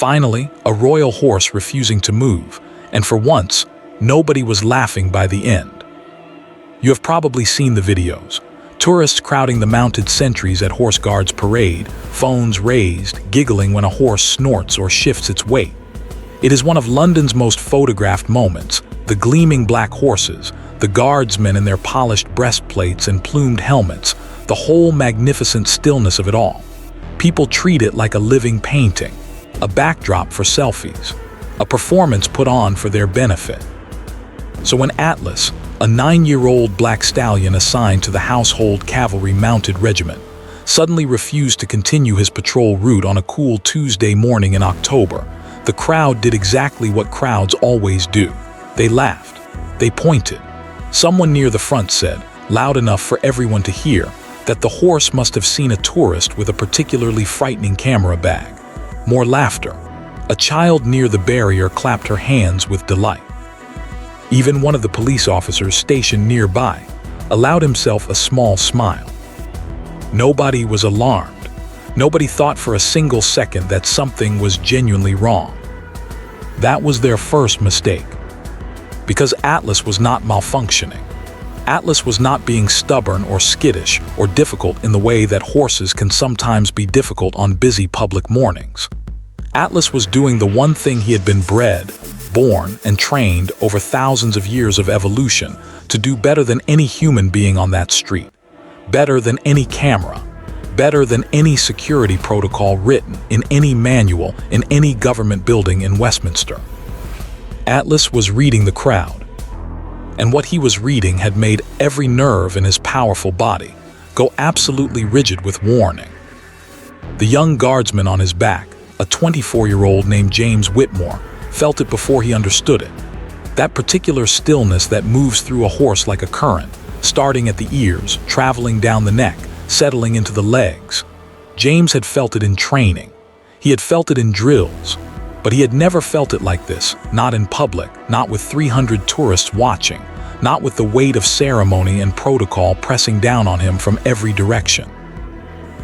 Finally, a royal horse refusing to move, and for once, nobody was laughing by the end. You have probably seen the videos. Tourists crowding the mounted sentries at Horse Guards parade, phones raised, giggling when a horse snorts or shifts its weight. It is one of London's most photographed moments, the gleaming black horses, the guardsmen in their polished breastplates and plumed helmets, the whole magnificent stillness of it all. People treat it like a living painting, a backdrop for selfies, a performance put on for their benefit. So when Atlas, a 9-year-old black stallion assigned to the Household Cavalry Mounted Regiment, suddenly refused to continue his patrol route on a cool Tuesday morning in October, the crowd did exactly what crowds always do. They laughed. They pointed. Someone near the front said, loud enough for everyone to hear, that the horse must have seen a tourist with a particularly frightening camera bag. More laughter. A child near the barrier clapped her hands with delight. Even one of the police officers stationed nearby allowed himself a small smile. Nobody was alarmed. Nobody thought for a single second that something was genuinely wrong. That was their first mistake. Because Atlas was not malfunctioning. Atlas was not being stubborn or skittish or difficult in the way that horses can sometimes be difficult on busy public mornings. Atlas was doing the one thing he had been bred, born, and trained over thousands of years of evolution to do better than any human being on that street, better than any camera, better than any security protocol written in any manual in any government building in Westminster. Atlas was reading the crowd, and what he was reading had made every nerve in his powerful body go absolutely rigid with warning. The young guardsman on his back, a 24-year-old named James Whitmore, felt it before he understood it. That particular stillness that moves through a horse like a current, starting at the ears, traveling down the neck, settling into the legs. James had felt it in training. He had felt it in drills. But he had never felt it like this, not in public, not with 300 tourists watching, not with the weight of ceremony and protocol pressing down on him from every direction.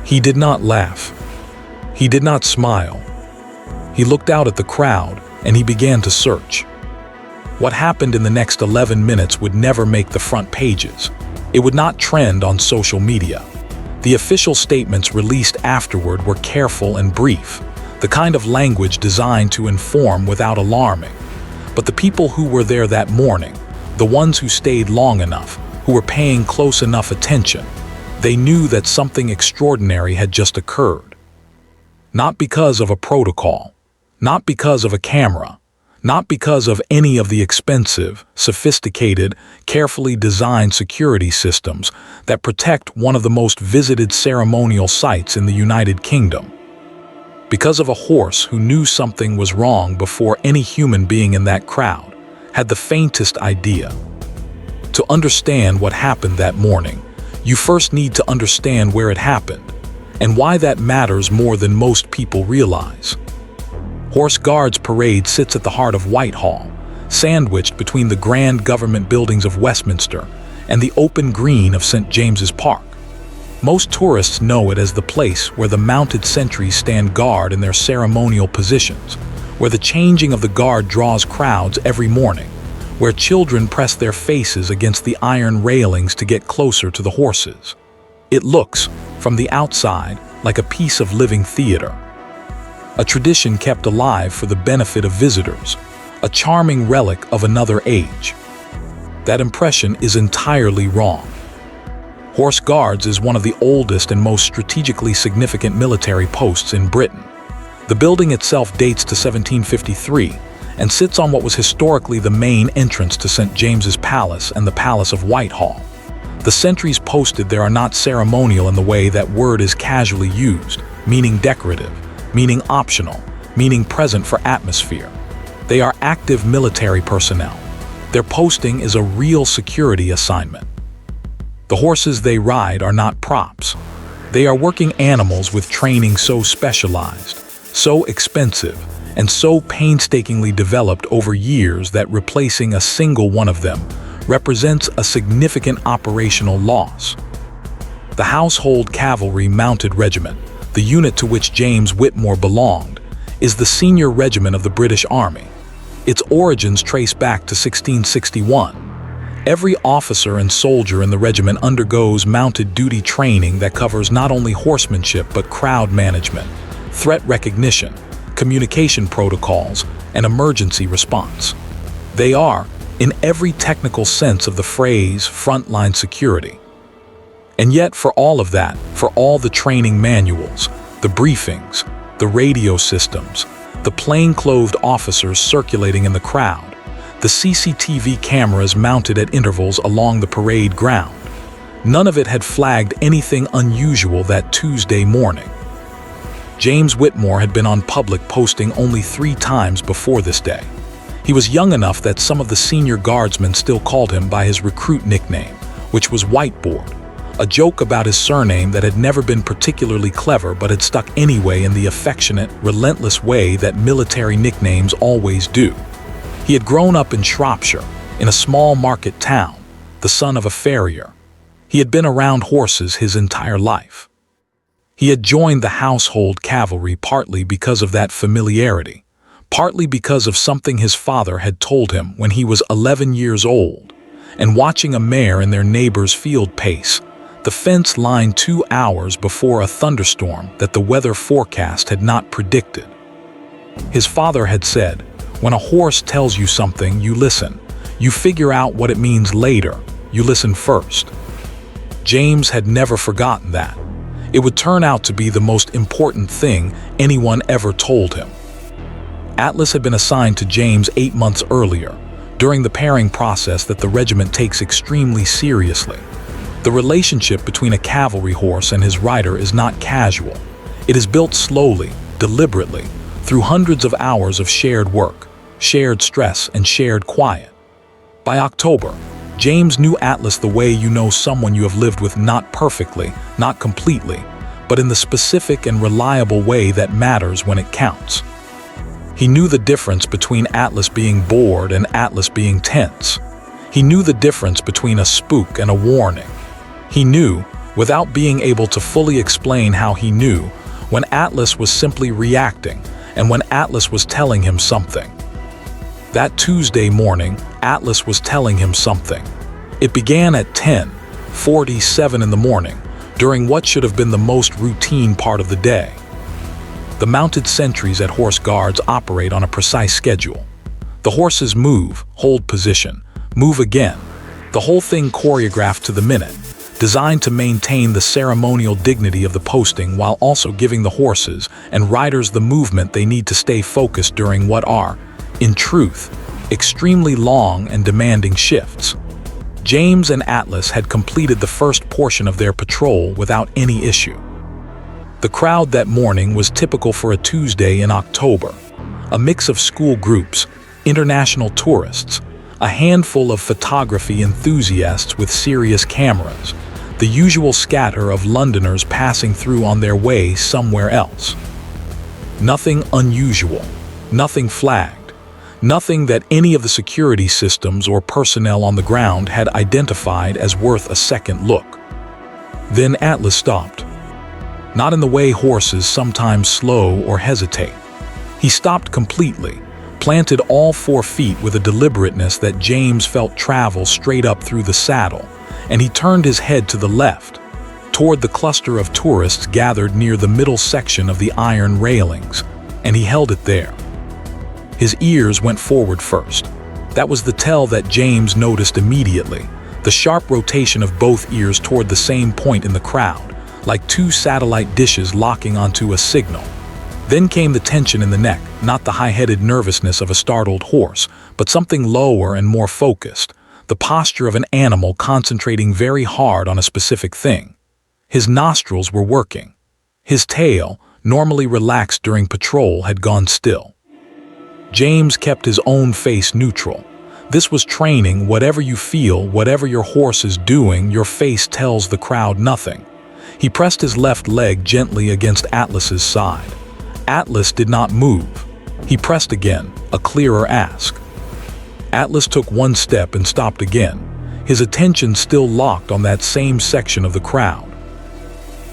He did not laugh. He did not smile. He looked out at the crowd and he began to search. What happened in the next 11 minutes would never make the front pages. It would not trend on social media. The official statements released afterward were careful and brief, the kind of language designed to inform without alarming. But the people who were there that morning, the ones who stayed long enough, who were paying close enough attention, they knew that something extraordinary had just occurred. Not because of a protocol, not because of a camera, not because of any of the expensive, sophisticated, carefully designed security systems that protect one of the most visited ceremonial sites in the United Kingdom. Because of a horse who knew something was wrong before any human being in that crowd had the faintest idea. To understand what happened that morning, you first need to understand where it happened and why that matters more than most people realize. Horse Guards Parade sits at the heart of Whitehall, sandwiched between the grand government buildings of Westminster and the open green of St. James's Park. Most tourists know it as the place where the mounted sentries stand guard in their ceremonial positions, where the changing of the guard draws crowds every morning, where children press their faces against the iron railings to get closer to the horses. It looks, from the outside, like a piece of living theater. A tradition kept alive for the benefit of visitors, a charming relic of another age. That impression is entirely wrong. Horse Guards is one of the oldest and most strategically significant military posts in Britain. The building itself dates to 1753 and sits on what was historically the main entrance to St. James's Palace and the Palace of Whitehall. The sentries posted there are not ceremonial in the way that word is casually used, meaning decorative, meaning optional, meaning present for atmosphere. They are active military personnel. Their posting is a real security assignment. The horses they ride are not props. They are working animals with training so specialized, so expensive, and so painstakingly developed over years that replacing a single one of them represents a significant operational loss. The Household Cavalry Mounted Regiment, the unit to which James Whitmore belonged, is the senior regiment of the British Army. Its origins trace back to 1661. Every officer and soldier in the regiment undergoes mounted duty training that covers not only horsemanship but crowd management, threat recognition, communication protocols, and emergency response. They are, in every technical sense of the phrase, frontline security. And yet, for all of that, for all the training manuals, the briefings, the radio systems, the plain-clothed officers circulating in the crowd, the CCTV cameras mounted at intervals along the parade ground, none of it had flagged anything unusual that Tuesday morning. James Whitmore had been on public posting only 3 times before this day. He was young enough that some of the senior guardsmen still called him by his recruit nickname, which was Whiteboard, a joke about his surname that had never been particularly clever but had stuck anyway in the affectionate, relentless way that military nicknames always do. He had grown up in Shropshire, in a small market town, the son of a farrier. He had been around horses his entire life. He had joined the household cavalry partly because of that familiarity, partly because of something his father had told him when he was 11 years old, and watching a mare in their neighbor's field pace, the fence line 2 hours before a thunderstorm that the weather forecast had not predicted. His father had said, "When a horse tells you something, you listen. You figure out what it means later. You listen first." James had never forgotten that. It would turn out to be the most important thing anyone ever told him. Atlas had been assigned to James 8 months earlier, during the pairing process that the regiment takes extremely seriously. The relationship between a cavalry horse and his rider is not casual. It is built slowly, deliberately, through hundreds of hours of shared work, shared stress, and shared quiet. By October, James knew Atlas the way you know someone you have lived with, not perfectly, not completely, but in the specific and reliable way that matters when it counts. He knew the difference between Atlas being bored and Atlas being tense. He knew the difference between a spook and a warning. He knew, without being able to fully explain how he knew, when Atlas was simply reacting and when Atlas was telling him something. That Tuesday morning, Atlas was telling him something. It began at 10:47 in the morning, during what should have been the most routine part of the day. The mounted sentries at Horse Guards operate on a precise schedule. The horses move, hold position, move again, the whole thing choreographed to the minute, designed to maintain the ceremonial dignity of the posting while also giving the horses and riders the movement they need to stay focused during what are, in truth, extremely long and demanding shifts. James and Atlas had completed the first portion of their patrol without any issue. The crowd that morning was typical for a Tuesday in October, a mix of school groups, international tourists, a handful of photography enthusiasts with serious cameras, the usual scatter of Londoners passing through on their way somewhere else. Nothing unusual, nothing flagged. Nothing that any of the security systems or personnel on the ground had identified as worth a second look. Then Atlas stopped. Not in the way horses sometimes slow or hesitate. He stopped completely, planted all 4 feet with a deliberateness that James felt travel straight up through the saddle, and he turned his head to the left, toward the cluster of tourists gathered near the middle section of the iron railings, and he held it there. His ears went forward first. That was the tell that James noticed immediately, the sharp rotation of both ears toward the same point in the crowd, like 2 satellite dishes locking onto a signal. Then came the tension in the neck, not the high-headed nervousness of a startled horse, but something lower and more focused, the posture of an animal concentrating very hard on a specific thing. His nostrils were working. His tail, normally relaxed during patrol, had gone still. James kept his own face neutral. This was training. Whatever you feel, whatever your horse is doing, your face tells the crowd nothing. He pressed his left leg gently against Atlas's side. Atlas did not move. He pressed again, a clearer ask. Atlas took 1 step and stopped again, his attention still locked on that same section of the crowd.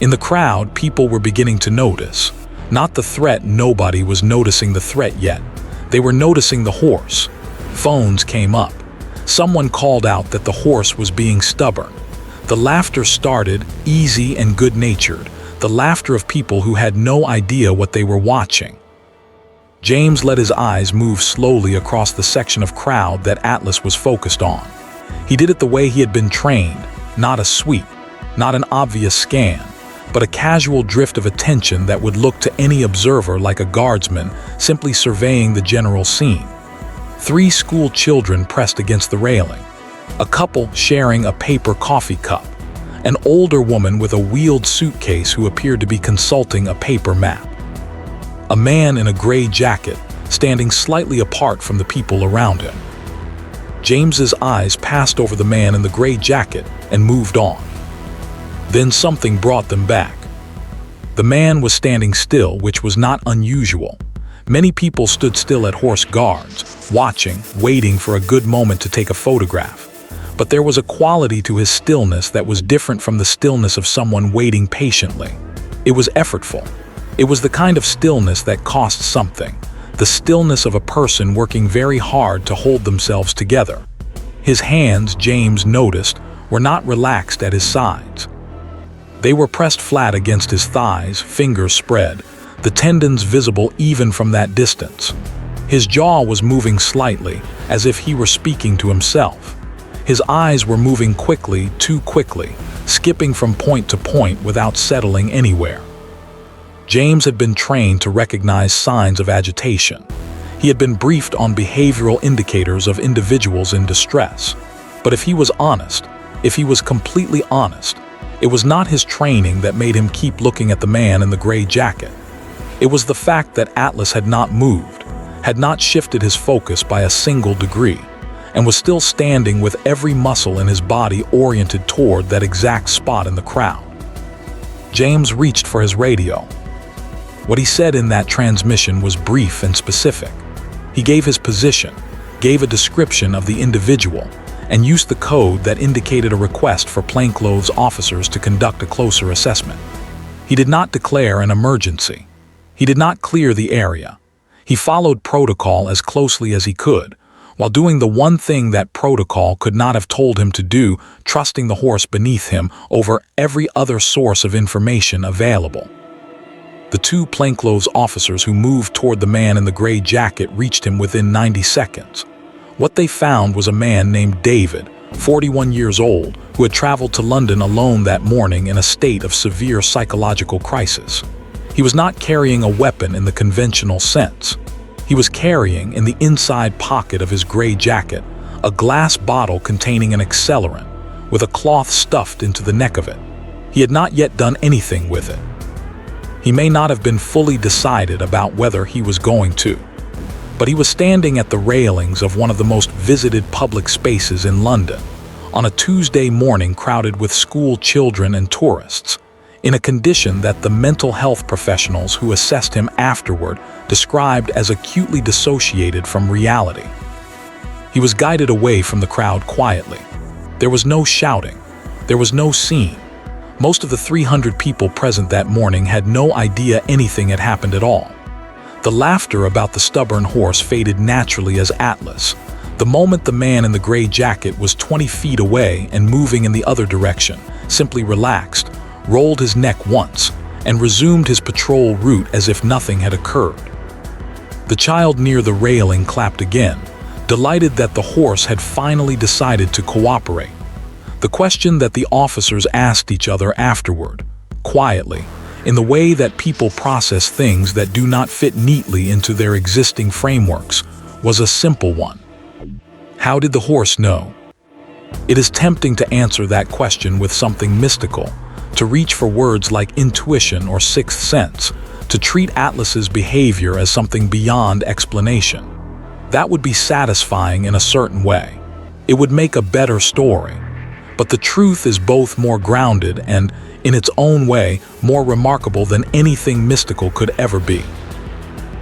In the crowd, people were beginning to notice. Not the threat. Nobody was noticing the threat yet. They were noticing the horse. Phones came up. Someone called out that the horse was being stubborn. The laughter started, easy and good-natured, the laughter of people who had no idea what they were watching. James let his eyes move slowly across the section of crowd that Atlas was focused on. He did it the way he had been trained, not a sweep, not an obvious scan, but a casual drift of attention that would look to any observer like a guardsman simply surveying the general scene. 3 school children pressed against the railing, a couple sharing a paper coffee cup, an older woman with a wheeled suitcase who appeared to be consulting a paper map, a man in a gray jacket standing slightly apart from the people around him. James's eyes passed over the man in the gray jacket and moved on. Then something brought them back. The man was standing still, which was not unusual. Many people stood still at horse guards, watching, waiting for a good moment to take a photograph. But there was a quality to his stillness that was different from the stillness of someone waiting patiently. It was effortful. It was the kind of stillness that cost something, the stillness of a person working very hard to hold themselves together. His hands, James noticed, were not relaxed at his sides. They were pressed flat against his thighs, fingers spread, the tendons visible even from that distance. His jaw was moving slightly, as if he were speaking to himself. His eyes were moving quickly, too quickly, skipping from point to point without settling anywhere. James had been trained to recognize signs of agitation. He had been briefed on behavioral indicators of individuals in distress. But if he was honest, if he was completely honest, it was not his training that made him keep looking at the man in the gray jacket. It was the fact that Atlas had not moved, had not shifted his focus by a single degree, and was still standing with every muscle in his body oriented toward that exact spot in the crowd. James reached for his radio. What he said in that transmission was brief and specific. He gave his position, gave a description of the individual, and used the code that indicated a request for plainclothes officers to conduct a closer assessment. He did not declare an emergency. He did not clear the area. He followed protocol as closely as he could, while doing the one thing that protocol could not have told him to do, trusting the horse beneath him over every other source of information available. The 2 plainclothes officers who moved toward the man in the gray jacket reached him within 90 seconds. What they found was a man named David, 41 years old, who had traveled to London alone that morning in a state of severe psychological crisis. He was not carrying a weapon in the conventional sense. He was carrying, in the inside pocket of his gray jacket, a glass bottle containing an accelerant, with a cloth stuffed into the neck of it. He had not yet done anything with it. He may not have been fully decided about whether he was going to. But he was standing at the railings of one of the most visited public spaces in London, on a Tuesday morning crowded with school children and tourists, in a condition that the mental health professionals who assessed him afterward described as acutely dissociated from reality. He was guided away from the crowd quietly. There was no shouting. There was no scene. Most of the 300 people present that morning had no idea anything had happened at all. The laughter about the stubborn horse faded naturally as Atlas, the moment the man in the gray jacket was 20 feet away and moving in the other direction, simply relaxed, rolled his neck once, and resumed his patrol route as if nothing had occurred. The child near the railing clapped again, delighted that the horse had finally decided to cooperate. The question that the officers asked each other afterward, quietly, in the way that people process things that do not fit neatly into their existing frameworks, was a simple one. How did the horse know? It is tempting to answer that question with something mystical, to reach for words like intuition or sixth sense, to treat Atlas's behavior as something beyond explanation. That would be satisfying in a certain way. It would make a better story. But the truth is both more grounded and, in its own way, more remarkable than anything mystical could ever be.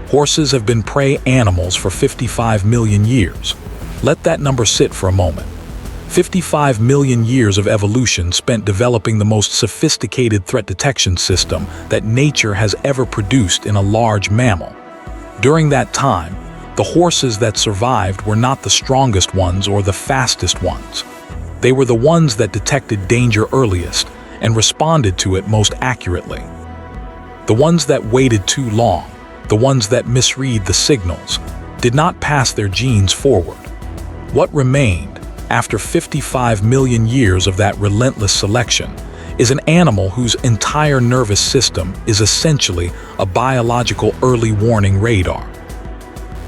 Horses have been prey animals for 55 million years. Let that number sit for a moment. 55 million years of evolution spent developing the most sophisticated threat detection system that nature has ever produced in a large mammal. During that time, the horses that survived were not the strongest ones or the fastest ones. They were the ones that detected danger earliest and responded to it most accurately. The ones that waited too long, the ones that misread the signals, did not pass their genes forward. What remained, after 55 million years of that relentless selection, is an animal whose entire nervous system is essentially a biological early warning radar.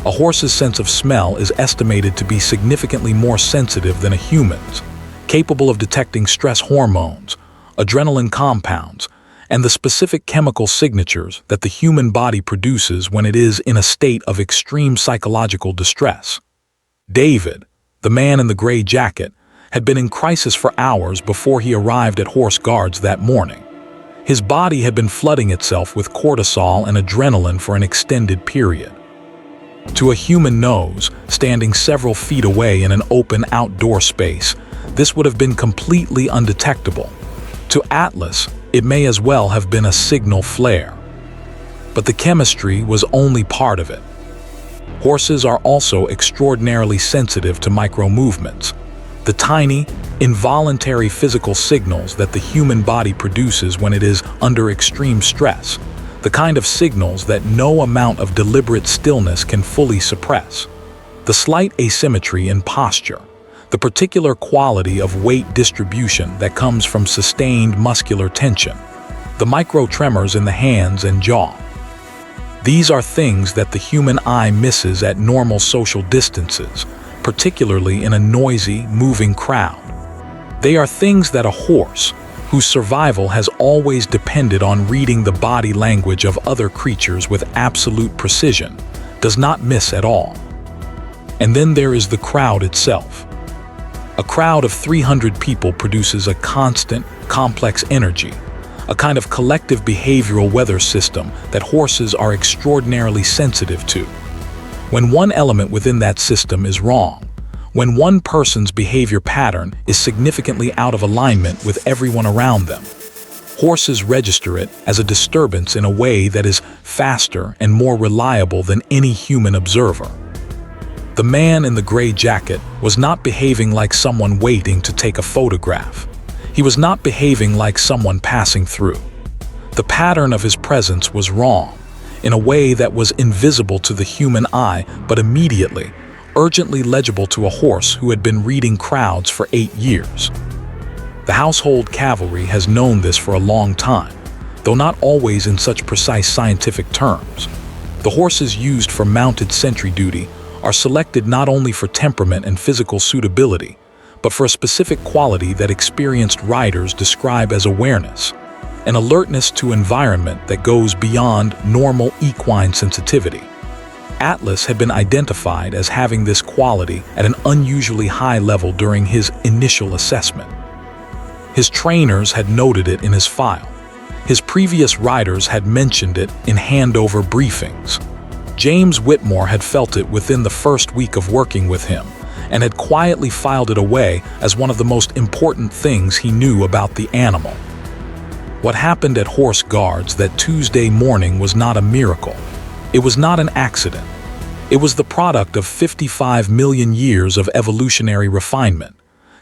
A horse's sense of smell is estimated to be significantly more sensitive than a human's, capable of detecting stress hormones, adrenaline compounds, and the specific chemical signatures that the human body produces when it is in a state of extreme psychological distress. David, the man in the gray jacket, had been in crisis for hours before he arrived at Horse Guards that morning. His body had been flooding itself with cortisol and adrenaline for an extended period. To a human nose, standing several feet away in an open outdoor space, this would have been completely undetectable. To Atlas, it may as well have been a signal flare. But the chemistry was only part of it. Horses are also extraordinarily sensitive to micro-movements, the tiny, involuntary physical signals that the human body produces when it is under extreme stress, the kind of signals that no amount of deliberate stillness can fully suppress. The slight asymmetry in posture, the particular quality of weight distribution that comes from sustained muscular tension, the micro-tremors in the hands and jaw. These are things that the human eye misses at normal social distances, particularly in a noisy, moving crowd. They are things that a horse, whose survival has always depended on reading the body language of other creatures with absolute precision, does not miss at all. And then there is the crowd itself. A crowd of 300 people produces a constant, complex energy, a kind of collective behavioral weather system that horses are extraordinarily sensitive to. When one element within that system is wrong, when one person's behavior pattern is significantly out of alignment with everyone around them, horses register it as a disturbance in a way that is faster and more reliable than any human observer. The man in the gray jacket was not behaving like someone waiting to take a photograph. He was not behaving like someone passing through. The pattern of his presence was wrong, in a way that was invisible to the human eye, but immediately, urgently legible to a horse who had been reading crowds for 8 years. The household cavalry has known this for a long time, though not always in such precise scientific terms. The horses used for mounted sentry duty are selected not only for temperament and physical suitability, but for a specific quality that experienced riders describe as awareness, an alertness to environment that goes beyond normal equine sensitivity. Atlas had been identified as having this quality at an unusually high level during his initial assessment. His trainers had noted it in his file. His previous riders had mentioned it in handover briefings. James Whitmore had felt it within the first week of working with him and had quietly filed it away as one of the most important things he knew about the animal. What happened at Horse Guards that Tuesday morning was not a miracle. It was not an accident. It was the product of 55 million years of evolutionary refinement,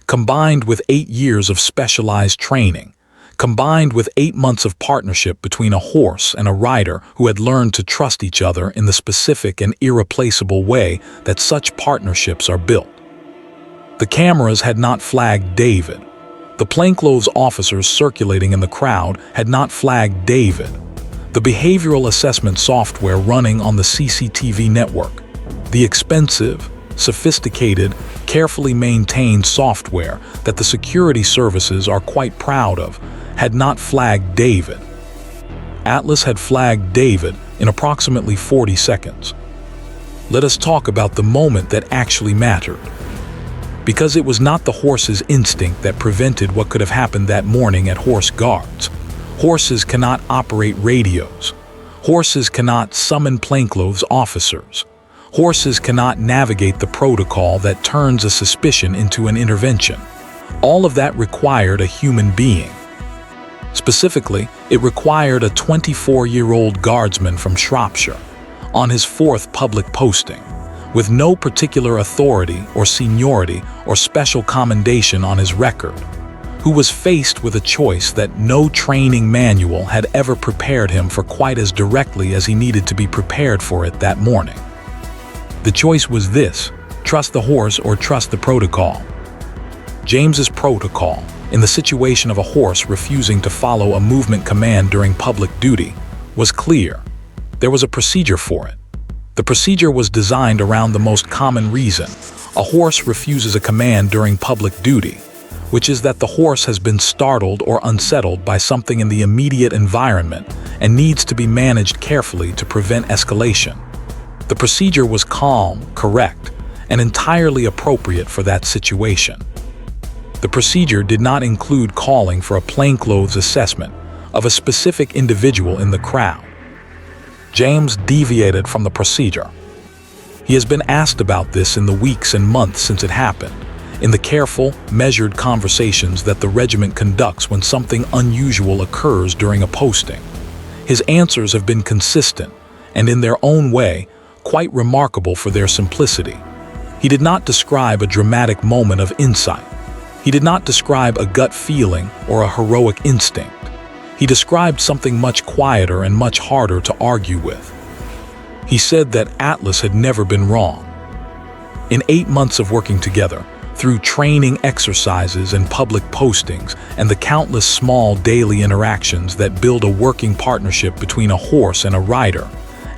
combined with 8 years of specialized training, combined with 8 months of partnership between a horse and a rider who had learned to trust each other in the specific and irreplaceable way that such partnerships are built. The cameras had not flagged David. The plainclothes officers circulating in the crowd had not flagged David. The behavioral assessment software running on the CCTV network, the expensive, sophisticated, carefully maintained software that the security services are quite proud of, had not flagged David. Atlas had flagged David in approximately 40 seconds. Let us talk about the moment that actually mattered. Because it was not the horse's instinct that prevented what could have happened that morning at Horse Guards. Horses cannot operate radios. Horses cannot summon plainclothes officers. Horses cannot navigate the protocol that turns a suspicion into an intervention. All of that required a human being. Specifically, it required a 24-year-old guardsman from Shropshire, on his fourth public posting, with no particular authority or seniority or special commendation on his record, who was faced with a choice that no training manual had ever prepared him for quite as directly as he needed to be prepared for it that morning. The choice was this: trust the horse or trust the protocol. James's protocol, in the situation of a horse refusing to follow a movement command during public duty, was clear. There was a procedure for it. The procedure was designed around the most common reason: a horse refuses a command during public duty, which is that the horse has been startled or unsettled by something in the immediate environment and needs to be managed carefully to prevent escalation. The procedure was calm, correct, and entirely appropriate for that situation. The procedure did not include calling for a plainclothes assessment of a specific individual in the crowd. James deviated from the procedure. He has been asked about this in the weeks and months since it happened, in the careful, measured conversations that the regiment conducts when something unusual occurs during a posting. His answers have been consistent and, in their own way, quite remarkable for their simplicity. He did not describe a dramatic moment of insight. He did not describe a gut feeling or a heroic instinct. He described something much quieter and much harder to argue with. He said that Atlas had never been wrong. In 8 months of working together, through training exercises and public postings and the countless small daily interactions that build a working partnership between a horse and a rider,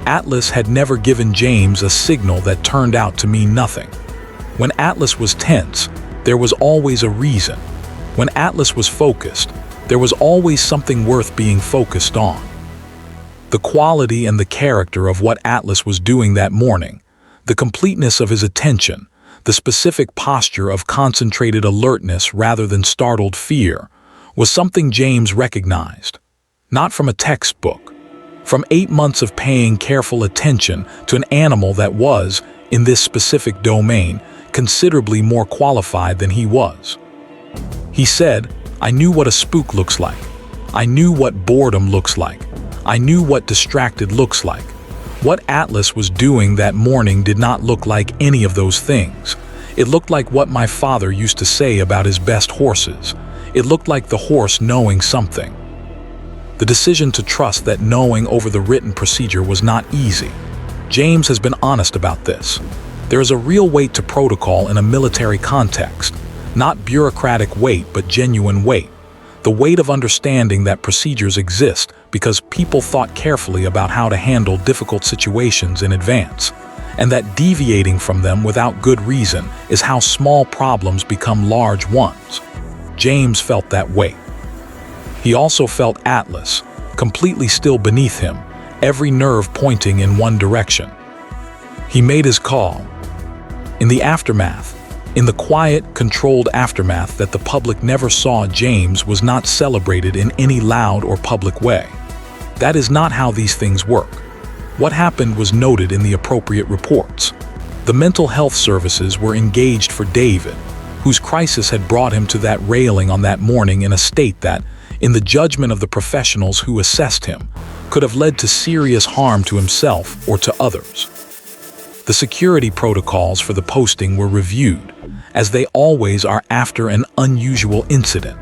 Atlas had never given James a signal that turned out to mean nothing. When Atlas was tense, there was always a reason. When Atlas was focused, there was always something worth being focused on. The quality and the character of what Atlas was doing that morning, the completeness of his attention, the specific posture of concentrated alertness rather than startled fear, was something James recognized. Not from a textbook. From 8 months of paying careful attention to an animal that was, in this specific domain, considerably more qualified than he was. He said, "I knew what a spook looks like. I knew what boredom looks like. I knew what distracted looks like." What Atlas was doing that morning did not look like any of those things. It looked like what my father used to say about his best horses. It looked like the horse knowing something. The decision to trust that knowing over the written procedure was not easy. James has been honest about this. There is a real weight to protocol in a military context. Not bureaucratic weight, but genuine weight. The weight of understanding that procedures exist because people thought carefully about how to handle difficult situations in advance, and that deviating from them without good reason is how small problems become large ones. James felt that weight. He also felt Atlas, completely still beneath him, every nerve pointing in one direction. He made his call. In the aftermath, in the quiet, controlled aftermath that the public never saw, James was not celebrated in any loud or public way. That is not how these things work. What happened was noted in the appropriate reports. The mental health services were engaged for David, whose crisis had brought him to that railing on that morning in a state that, in the judgment of the professionals who assessed him, could have led to serious harm to himself or to others. The security protocols for the posting were reviewed, as they always are after an unusual incident.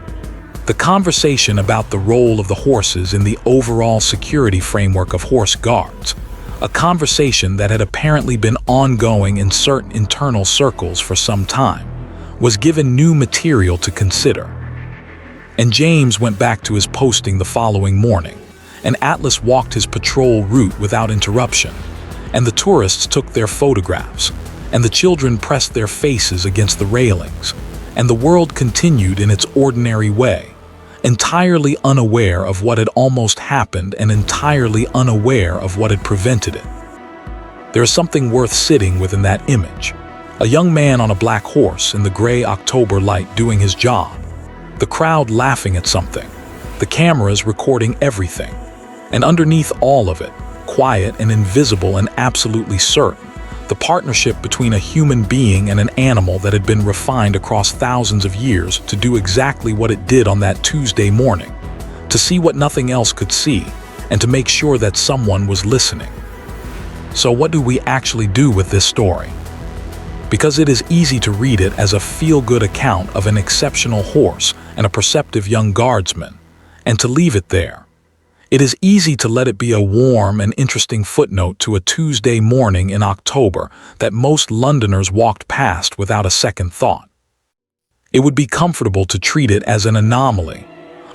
The conversation about the role of the horses in the overall security framework of horse guards, a conversation that had apparently been ongoing in certain internal circles for some time, was given new material to consider. And James went back to his posting the following morning, and Atlas walked his patrol route without interruption, and the tourists took their photographs, and the children pressed their faces against the railings, and the world continued in its ordinary way, entirely unaware of what had almost happened and entirely unaware of what had prevented it. There is something worth sitting within that image. A young man on a black horse in the gray October light doing his job, the crowd laughing at something, the cameras recording everything, and underneath all of it, quiet and invisible and absolutely certain, the partnership between a human being and an animal that had been refined across thousands of years to do exactly what it did on that Tuesday morning, to see what nothing else could see, and to make sure that someone was listening. So what do we actually do with this story? Because it is easy to read it as a feel-good account of an exceptional horse and a perceptive young guardsman, and to leave it there. It is easy to let it be a warm and interesting footnote to a Tuesday morning in October that most Londoners walked past without a second thought. It would be comfortable to treat it as an anomaly,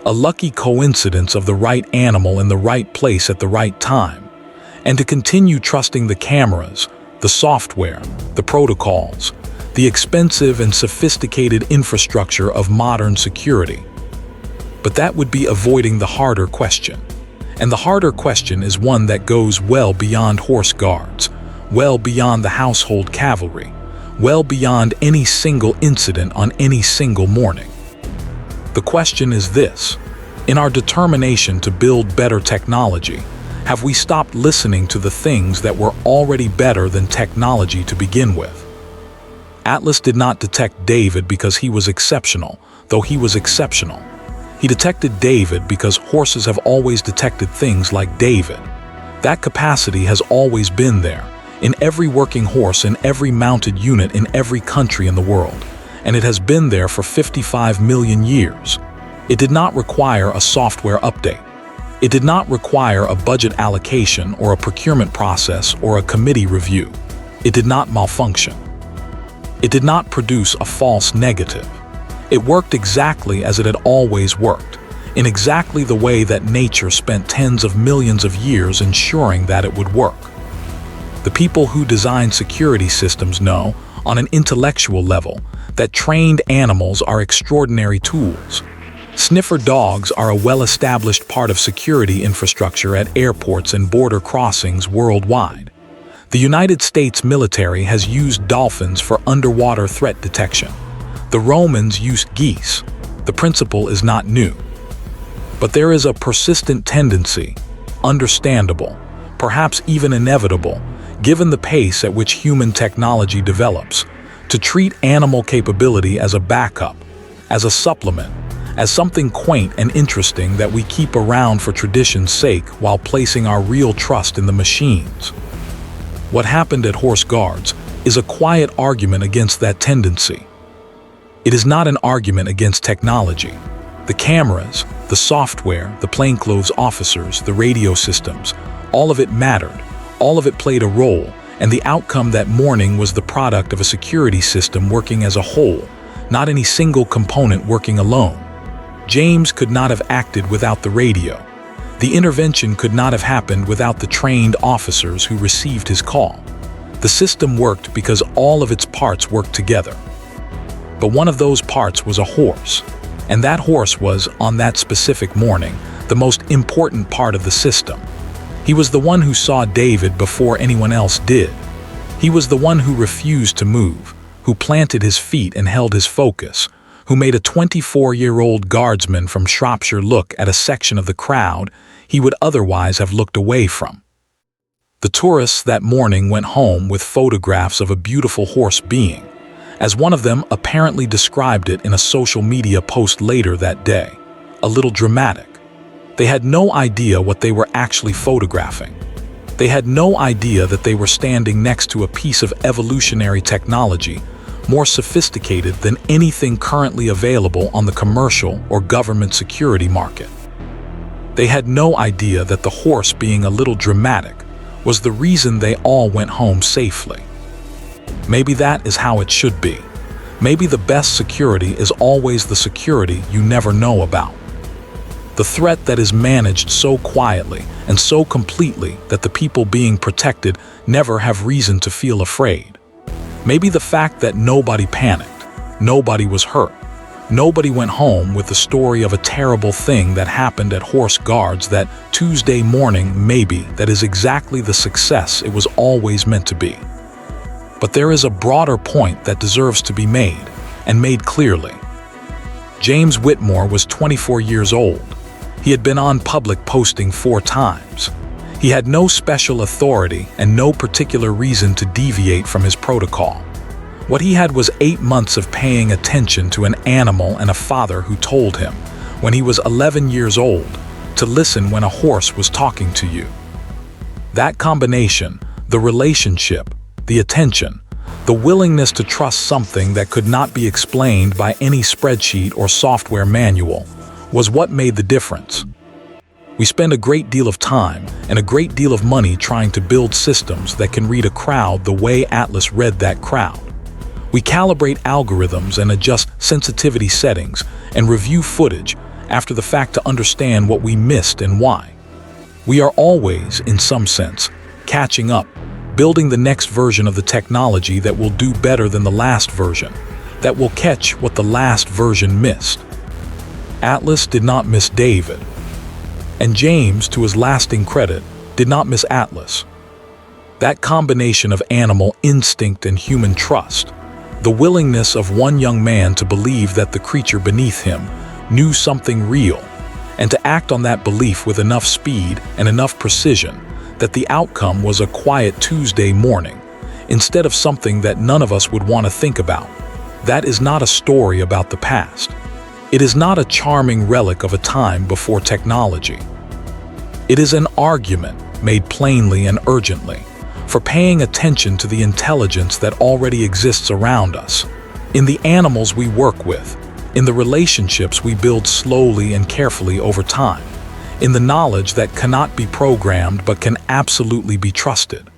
a lucky coincidence of the right animal in the right place at the right time, and to continue trusting the cameras, the software, the protocols, the expensive and sophisticated infrastructure of modern security. But that would be avoiding the harder question. And the harder question is one that goes well beyond horse guards, well beyond the household cavalry, well beyond any single incident on any single morning. The question is this: in our determination to build better technology, have we stopped listening to the things that were already better than technology to begin with? Atlas did not detect David because he was exceptional, though he was exceptional. He detected David because horses have always detected things like David. That capacity has always been there, in every working horse in every mounted unit in every country in the world, and it has been there for 55 million years. It did not require a software update. It did not require a budget allocation or a procurement process or a committee review. It did not malfunction. It did not produce a false negative. It worked exactly as it had always worked, in exactly the way that nature spent tens of millions of years ensuring that it would work. The people who design security systems know, on an intellectual level, that trained animals are extraordinary tools. Sniffer dogs are a well-established part of security infrastructure at airports and border crossings worldwide. The United States military has used dolphins for underwater threat detection. The Romans used geese. The principle is not new. But there is a persistent tendency, understandable, perhaps even inevitable, given the pace at which human technology develops, to treat animal capability as a backup, as a supplement, as something quaint and interesting that we keep around for tradition's sake while placing our real trust in the machines. What happened at Horse Guards is a quiet argument against that tendency. It is not an argument against technology. The cameras, the software, the plainclothes officers, the radio systems, all of it mattered, all of it played a role, and the outcome that morning was the product of a security system working as a whole, not any single component working alone. James could not have acted without the radio. The intervention could not have happened without the trained officers who received his call. The system worked because all of its parts worked together. But one of those parts was a horse, and that horse was, on that specific morning, the most important part of the system. He was the one who saw David before anyone else did. He was the one who refused to move, who planted his feet and held his focus, who made a 24-year-old guardsman from Shropshire look at a section of the crowd he would otherwise have looked away from. The tourists that morning went home with photographs of a beautiful horse being, as one of them apparently described it in a social media post later that day, a little dramatic. They had no idea what they were actually photographing. They had no idea that they were standing next to a piece of evolutionary technology more sophisticated than anything currently available on the commercial or government security market. They had no idea that the horse being a little dramatic was the reason they all went home safely. Maybe that is how it should be. Maybe the best security is always the security you never know about. The threat that is managed so quietly and so completely that the people being protected never have reason to feel afraid. Maybe the fact that nobody panicked, nobody was hurt, nobody went home with the story of a terrible thing that happened at Horse Guards that Tuesday morning, maybe that is exactly the success it was always meant to be. But there is a broader point that deserves to be made, and made clearly. James Whitmore was 24 years old. He had been on public posting 4 times. He had no special authority and no particular reason to deviate from his protocol. What he had was 8 months of paying attention to an animal and a father who told him, when he was 11 years old, to listen when a horse was talking to you. That combination, the relationship, the attention, the willingness to trust something that could not be explained by any spreadsheet or software manual, was what made the difference. We spend a great deal of time and a great deal of money trying to build systems that can read a crowd the way Atlas read that crowd. We calibrate algorithms and adjust sensitivity settings and review footage after the fact to understand what we missed and why. We are always, in some sense, catching up, building the next version of the technology that will do better than the last version, that will catch what the last version missed. Atlas did not miss David, and James, to his lasting credit, did not miss Atlas. That combination of animal instinct and human trust, the willingness of one young man to believe that the creature beneath him knew something real, and to act on that belief with enough speed and enough precision that the outcome was a quiet Tuesday morning, instead of something that none of us would want to think about. That is not a story about the past. It is not a charming relic of a time before technology. It is an argument made plainly and urgently for paying attention to the intelligence that already exists around us, in the animals we work with, in the relationships we build slowly and carefully over time, in the knowledge that cannot be programmed but can absolutely be trusted.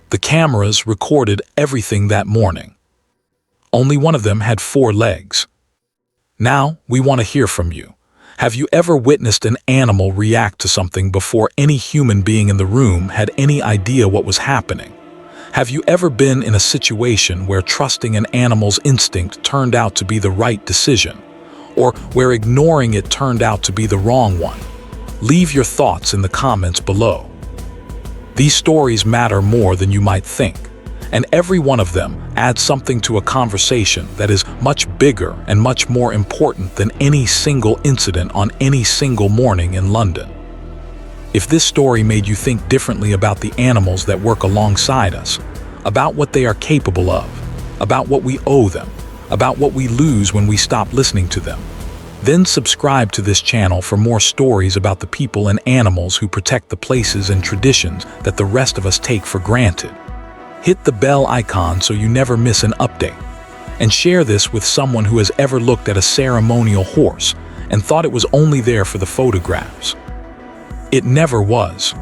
The cameras recorded everything that morning. Only one of them had 4 legs. Now, we want to hear from you. Have you ever witnessed an animal react to something before any human being in the room had any idea what was happening? Have you ever been in a situation where trusting an animal's instinct turned out to be the right decision, or where ignoring it turned out to be the wrong one? Leave your thoughts in the comments below. These stories matter more than you might think, and every one of them adds something to a conversation that is much bigger and much more important than any single incident on any single morning in London. If this story made you think differently about the animals that work alongside us, about what they are capable of, about what we owe them, about what we lose when we stop listening to them, then subscribe to this channel for more stories about the people and animals who protect the places and traditions that the rest of us take for granted. Hit the bell icon so you never miss an update, and share this with someone who has ever looked at a ceremonial horse and thought it was only there for the photographs. It never was.